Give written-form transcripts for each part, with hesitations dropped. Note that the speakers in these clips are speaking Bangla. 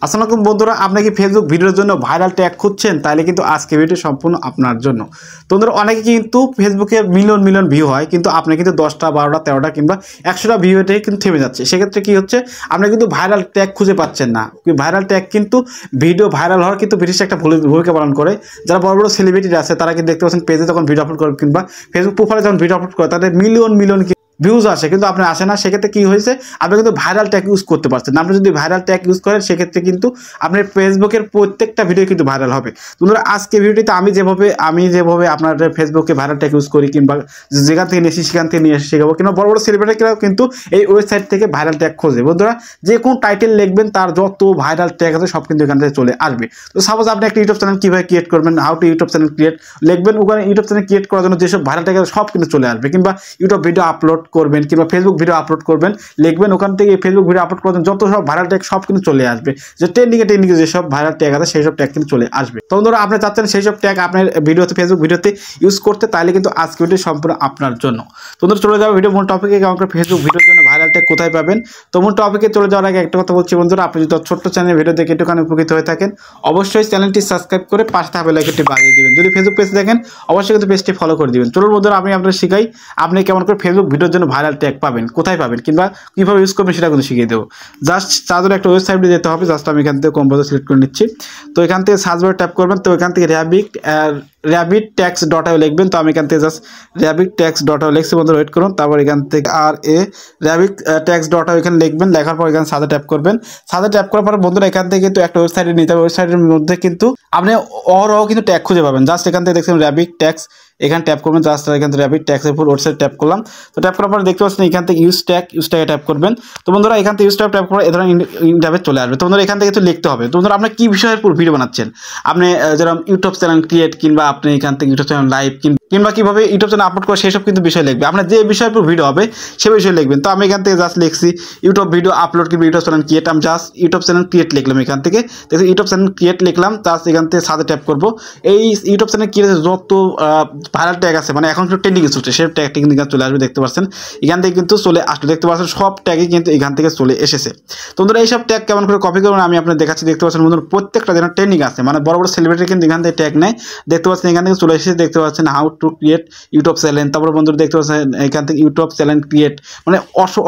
আসসালামু আলাইকুম বন্ধুরা, আপনি কি ফেসবুক ভিডিওর জন্য ভাইরাল ট্যাগ খুঁজছেন? তাহলে কিন্তু আজকে ভিডিও সম্পূর্ণ আপনার জন্য। তো বন্ধুরা, অনেকে কিন্তু ফেসবুকে মিলিয়ন মিলিয়ন ভিউ হয়, কিন্তু আপনি কিন্তু 10টা 12টা 13টা কিংবা 100টা ভিউ এটাই কিন্তু থেমে যাচ্ছে। সেক্ষেত্রে কি হচ্ছে, আপনি কিন্তু ভাইরাল ট্যাগ খুঁজে পাচ্ছেন না। ভাইরাল ট্যাগ কিন্তু ভিডিও ভাইরাল হওয়ার কিন্তু বিশেষ একটা ভূমিকা পালন করে। যারা বড় বড় সেলিব্রিটি আছে তারা কিন্তু দেখতে পাচ্ছেন পেজে যখন ভিডিও আপলোড করে কিংবা ফেসবুক প্রোফাইলে যখন ভিডিও আপলোড করে তাদের মিলিয়ন মিলিয়ন ভিউজ আসে, কিন্তু আপনার আসে না। সেক্ষেত্রে কি হয়েছে, আপনি কিন্তু ভাইরাল ট্যাগ ইউজ করতে পারছেন। আপনি যদি ভাইরাল ট্যাগ ইউজ করেন সেক্ষেত্রে কিন্তু আপনার ফেসবুকের প্রত্যেকটা ভিডিও কিন্তু ভাইরাল হবে। তোমরা আজকে ভিডিওতে আমি যেভাবে আপনার ফেসবুকে ভাইরাল ট্যাগ ইউজ করি কিংবা যেখান থেকে নিয়ে সেখান থেকে নিয়ে শেখাবো, কিংবা বড় বড় সেলিব্রিটিরাও কিন্তু এই ওয়েবসাইট থেকে ভাইরাল ট্যাগ খোঁজে। বন্ধুরা, যে কোন টাইটেল লিখবেন তার যত ভাইরাল ট্যাগ আছে সব কিন্তু এখান থেকে চলে আসবে। তো সাপোজ আপনি একটা ইউটিউব চ্যানেল কীভাবে ক্রিয়েট করবেন, how to YouTube channel create লিখবেন, ওখানে ইউটিউব চ্যানেল ক্রিয়েট করার জন্য যেসব ভাইরাল ট্যাগ আছে সব কিন্তু চলে আসবে। কিংবা ইউটিউব ভিডিও আপলোড করবেন কিংবা ফেসবুক ভিডিও আপলোড করবেন, লিখবেন, ওখান থেকে ফেসবুক ভিডিও আপলোড করবেন, যত সব ভাইরাল ট্যাগ সব কিন্তু চলে আসবে। যে ট্রেন্ডিংয়ে যেসব ভাইরাল ট্যাগ আছে সেই সব ট্যাগ কিন্তু চলে আসবে। তো বন্ধুরা, আপনি চাচ্ছেন সেই সব ট্যাগ আপনার ভিডিওতে ফেসবুক ভিডিওতে ইউজ করতে, তাহলে কিন্তু আজকে ভিডিও সম্পূর্ণ আপনার জন্য। তো বন্ধুরা, চলে যাবো ভিডিও মূল টপিকে। কেমন করে ফেসবুক ভিডিওর জন্য ভাইরাল ট্যাগ কোথায় পাবেন। তো মূল টপিকে চলে যাওয়ার আগে একটা কথা বলছি বন্ধুরা, আপনি যদি ছোট্ট চ্যানেল ভিডিও দেখে একটুখানি উপকৃত হয়ে থাকেন, অবশ্যই চ্যানেলটি সাবস্ক্রাইব করে পাশে থাকা বেল আইকনটি বাজিয়ে দিবেন। যদি ফেসবুক পেজ দেখেন অবশ্যই কিন্তু পেজটি ফলো করে দিবেন। চলুন বন্ধুরা, আমি আপনাদের শিখাই আপনি কেমন করে ফেসবুক ভিডিওর জন্য ভাইরাল ট্যাগ পাবেন, কোথায় পাবেন কিংবা কীভাবে ইউজ করবেন সেটা কিন্তু শিখিয়ে দেবো। জাস্ট তার জন্য একটা ওয়েবসাইটে যেতে হবে। জাস্ট আমি এখান থেকে কম্পোজার সিলেক্ট করে নিচ্ছি। তো এখান থেকে সার্চ বারে ট্যাপ করবেন। তো এখান থেকে rabbit-tax.io লিখবেন। তো আমি এখান থেকে জাস্ট rabbit-tax.io লিখছি। বন্ধুরা ওয়েট করুন। তারপর এখান থেকে rabbit-tax.io এখানে লিখবেন। লেখার পর এখানে সার্চে ট্যাপ করবেন। সার্চে ট্যাপ করার পর বন্ধুরা এখান থেকে কিন্তু একটা ওয়েবসাইটে নিতে হবে। ওয়েবসাইটের মধ্যে কিন্তু আপনি অহরহ কিন্তু ট্যাগ খুঁজে পাবেন। জাস্ট এখান থেকে দেখছেন rabbit-tax, এখানে ট্যাপ করবেন। জাস্ট এখান থেকে rabbit-tax-এর উপর ওয়েবসাইট ট্যাপ করলাম। তো ট্যাপ করার পর দেখতে পাচ্ছেন এখান থেকে ইউজ ট্যাগে ট্যাপ করবেন। তো বন্ধুরা এখান থেকে ইউজ ট্যাপ করার এ ধরনের ইন্টারভেস চলে আসবে। তো বন্ধুরা এখান থেকে তো লিখতে হবে। তো বন্ধুরা আপনার কি বিষয়ের উপর ভিডিও বানাচ্ছেন, আপনি যেরকম ইউটিউব চ্যানেল ক্রিয়েট কিংবা আপনি এখান থেকে ইউটিউব চ্যানেল লাইভ কিংবা কীভাবে ইউটিউব চ্যানেল আপলোড করে সেই সব কিন্তু বিষয় লিখবে। আপনার যে বিষয়ের উপর ভিডিও হবে সে বিষয়ে লিখবেন। তো আমি এখান থেকে জাস্ট লিখছি ইউটিউব ভিডিও আপলোড কিংবা ইউটিউব চ্যানেল ক্রিয়েট। আমি জাস্ট ইউটিউব চ্যানেল ক্রিয়েট লিখলাম। এখান থেকে দেখুন ইউটিউব চ্যানেল ক্রিয়েট লিখলাম। জাস্ট এখান থেকে সাথে ট্যাপ করবো। এই ইউটিউব চ্যানেল ক্রিয়েট যত ভাইরাল ট্যাগ আছে, মানে এখন কিন্তু ট্রেন্ডিং চলছে, সেই ট্যাগটি কিন্তু এখানে চলে আসবে। দেখতে পাচ্ছেন এখান থেকে কিন্তু চলে আসলে, দেখতে পাচ্ছেন সব ট্যাগই কিন্তু এখান থেকে চলে এসেছে। তো বন্ধুরা এইসব ট্যাগ কেমন করে কপি করবেন আমি আপনাদের দেখাচ্ছি। দেখতে পাচ্ছেন বন্ধুরা প্রত্যেকটা যেন ট্রেন্ডিং আছে, মানে বড় বড় সেলিব্রিটি কিন্তু এখান থেকে ট্যাগ নেয়। দেখতে পাচ্ছেন এখান থেকে চলে এসেছে। দেখতে পাচ্ছেন how to create YouTube channel. তারপরে বন্ধুরা দেখতে পাচ্ছেন এখান থেকে ইউটিউব চ্যানেল ক্রিয়েট, মানে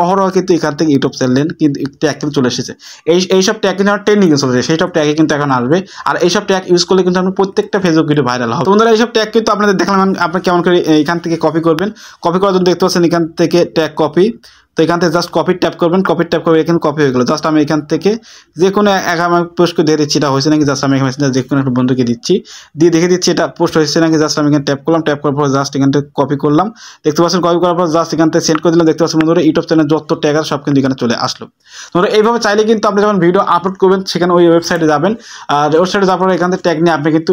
অহরহ কিন্তু এখান থেকে ইউটিউব চ্যানেল কিন্তু ট্যাগ কিন্তু চলে এসেছে। এইসব ট্যাগ কিন্তু আমার ট্রেন্ডিংয়ে চলেছে, সেই সব ট্যাগে কিন্তু এখন আসবে। আর এইসব ট্যাগ ইউজ করলে কিন্তু আপনার প্রত্যেকটা ফেসবুক ভিডিও ভাইরাল হবে। বন্ধুরা এইসব ট্যাগ কিন্তু আপনাদের দেখালাম আপনি কেমন করে এখান থেকে কপি করবেন। কপি করার জন্য দেখতে পাচ্ছেন এখান থেকে ট্যাগ কপি। তো এখান থেকে জাস্ট কপি ট্যাপ করবেন। কপি ট্যাপ করে এখানে কপি হয়ে গেলো। জাস্ট আমি এখান থেকে যে কোনো আমি পোস্ট করে দিয়ে দিচ্ছি এটা হয়েছে নাকি। জাস্ট আমি এখানে যে কোনো একটা বন্ধুকে দিচ্ছি, দিয়ে দেখে দিচ্ছি এটা পোস্ট হয়েছে নাকি। জাস্ট আমি এখানে ট্যাপ করলাম। ট্যাপ করার পর জাস্ট এখান থেকে কপি করলাম। দেখতে পাচ্ছেন কপি করার পর জাস্ট এখান থেকে সেন্ড করে দিলাম। দেখতে পাচ্ছেন বন্ধুরা ইউটিউব চ্যানেল যত ট্যাগ আছে সব কিন্তু এখানে চলে আসলো। তোমরা এইভাবে চাইলে কিন্তু আপনি যখন ভিডিও আপলোড করবেন সেখানে ওই ওয়েবসাইটে যাবেন। আর ওয়েবসাইটে যাওয়ার পর এখান থেকে ট্যাগ নিয়ে আপনি কিন্তু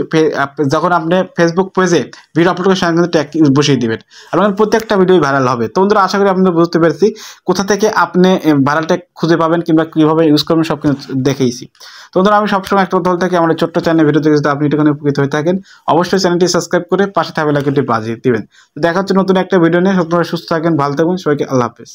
যখন আপনি ফেসবুক পেজে ভিডিও আপলোড করেন সেখানে কিন্তু ট্যাগ বসিয়ে দিবেন। আপনার প্রত্যেকটা ভিডিওই ভাইরাল হবে। তো বন্ধুরা আশা করি আপনারা বুঝতে পেরেছি কোথা থেকে আপনি ভাইরাল ট্যাগ খুঁজে পাবেন কিংবা কীভাবে ইউজ করবেন সব কিছু দেখিয়েছি। তো বন্ধুরা আমি সবসময় একটা দল থেকে আমাদের ছোট্ট চ্যানেল ভিডিও দেখে যদি আপনি এখানে উপকৃত হয়ে থাকেন অবশ্যই চ্যানেলটি সাবস্ক্রাইব করে পাশে থাকা বেল আইকনটি বাজিয়ে দিবেন। তো দেখা হচ্ছে নতুন একটা ভিডিও নিয়ে। আপনারা সুস্থ থাকেন, ভালো থাকুন, সবাইকে আল্লাহ হাফেজ।